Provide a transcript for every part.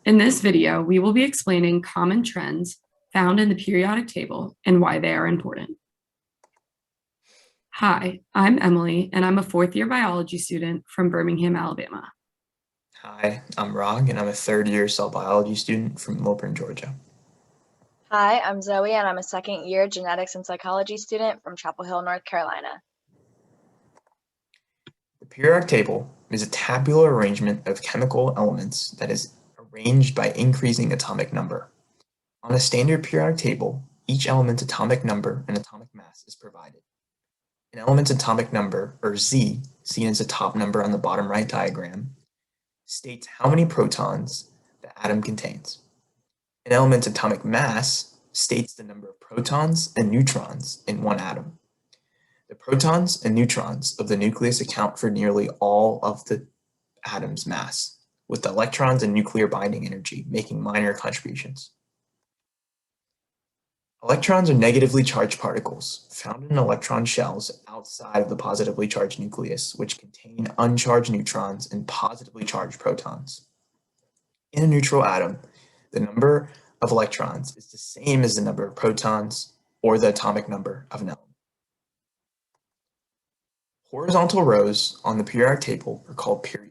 In this video, we will be explaining common trends found in the periodic table and why they are important. Hi, I'm Emily, and I'm a fourth-year biology student from Birmingham, Alabama. Hi, I'm Rog, and I'm a third-year cell biology student from Milburn, Georgia. Hi, I'm Zoe, and I'm a second-year genetics and psychology student from Chapel Hill, North Carolina. The periodic table is a tabular arrangement of chemical elements that is arranged by increasing atomic number. On a standard periodic table, each element's atomic number and atomic mass is provided. An element's atomic number, or Z, seen as the top number on the bottom right diagram, states how many protons the atom contains. An element's atomic mass states the number of protons and neutrons in one atom. The protons and neutrons of the nucleus account for nearly all of the atom's mass, with the electrons and nuclear binding energy making minor contributions. Electrons are negatively charged particles found in electron shells outside of the positively charged nucleus, which contain uncharged neutrons and positively charged protons. In a neutral atom, the number of electrons is the same as the number of protons or the atomic number of an element. Horizontal rows on the periodic table are called periods.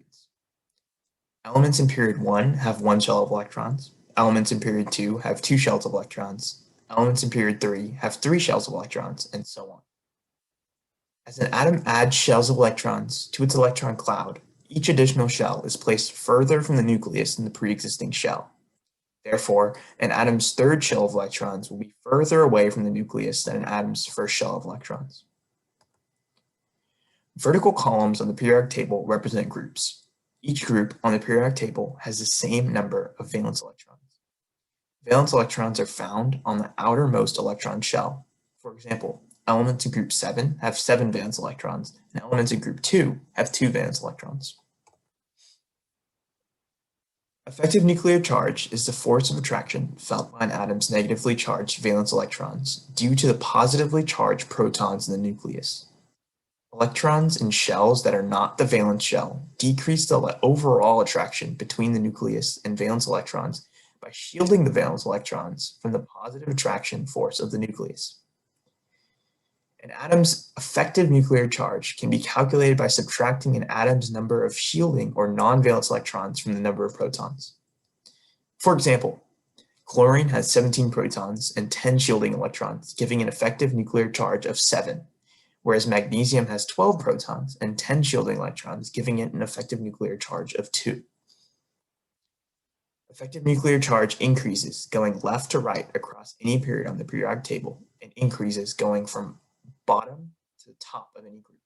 Elements in period 1 have one shell of electrons. Elements in period 2 have two shells of electrons. Elements in period 3 have three shells of electrons, and so on. As an atom adds shells of electrons to its electron cloud, each additional shell is placed further from the nucleus than the pre-existing shell. Therefore, an atom's third shell of electrons will be further away from the nucleus than an atom's first shell of electrons. Vertical columns on the periodic table represent groups. Each group on the periodic table has the same number of valence electrons. Valence electrons are found on the outermost electron shell. For example, elements in group 7 have 7 valence electrons, and elements in group 2 have 2 valence electrons. Effective nuclear charge is the force of attraction felt by an atom's negatively charged valence electrons due to the positively charged protons in the nucleus. Electrons in shells that are not the valence shell decrease the overall attraction between the nucleus and valence electrons by shielding the valence electrons from the positive attraction force of the nucleus. An atom's effective nuclear charge can be calculated by subtracting an atom's number of shielding or non-valence electrons from the number of protons. For example, chlorine has 17 protons and 10 shielding electrons, giving an effective nuclear charge of 7, whereas magnesium has 12 protons and 10 shielding electrons, giving it an effective nuclear charge of 2. Effective nuclear charge increases going left to right across any period on the periodic table and increases going from bottom to the top of any group.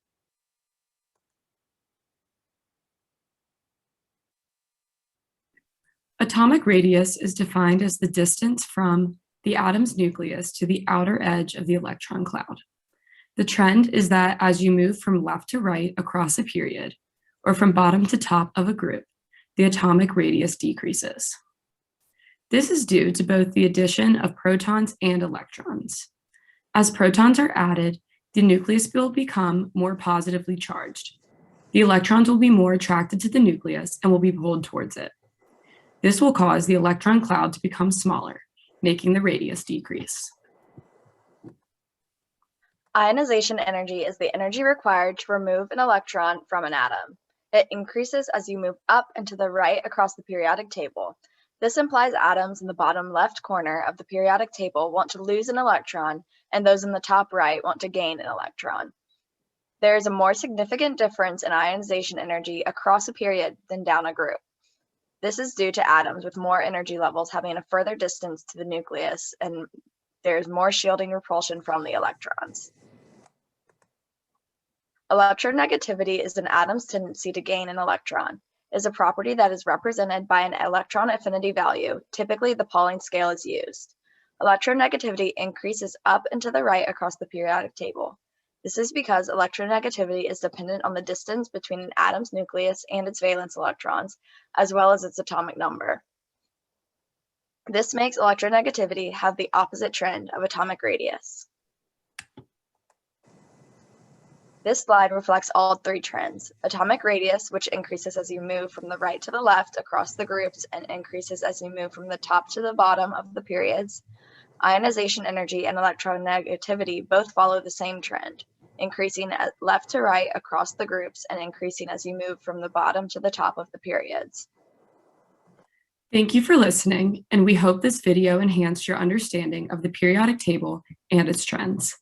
Atomic radius is defined as the distance from the atom's nucleus to the outer edge of the electron cloud. The trend is that as you move from left to right across a period, or from bottom to top of a group, the atomic radius decreases. This is due to both the addition of protons and electrons. As protons are added, the nucleus will become more positively charged. The electrons will be more attracted to the nucleus and will be pulled towards it. This will cause the electron cloud to become smaller, making the radius decrease. Ionization energy is the energy required to remove an electron from an atom. It increases as you move up and to the right across the periodic table. This implies atoms in the bottom left corner of the periodic table want to lose an electron, and those in the top right want to gain an electron. There is a more significant difference in ionization energy across a period than down a group. This is due to atoms with more energy levels having a further distance to the nucleus, and there is more shielding repulsion from the electrons. Electronegativity is an atom's tendency to gain an electron. It is a property that is represented by an electron affinity value. Typically, the Pauling scale is used. Electronegativity increases up and to the right across the periodic table. This is because electronegativity is dependent on the distance between an atom's nucleus and its valence electrons, as well as its atomic number. This makes electronegativity have the opposite trend of atomic radius. This slide reflects all three trends: atomic radius, which increases as you move from the right to the left across the groups and increases as you move from the top to the bottom of the periods. Ionization energy and electronegativity both follow the same trend, increasing left to right across the groups and increasing as you move from the bottom to the top of the periods. Thank you for listening, and we hope this video enhanced your understanding of the periodic table and its trends.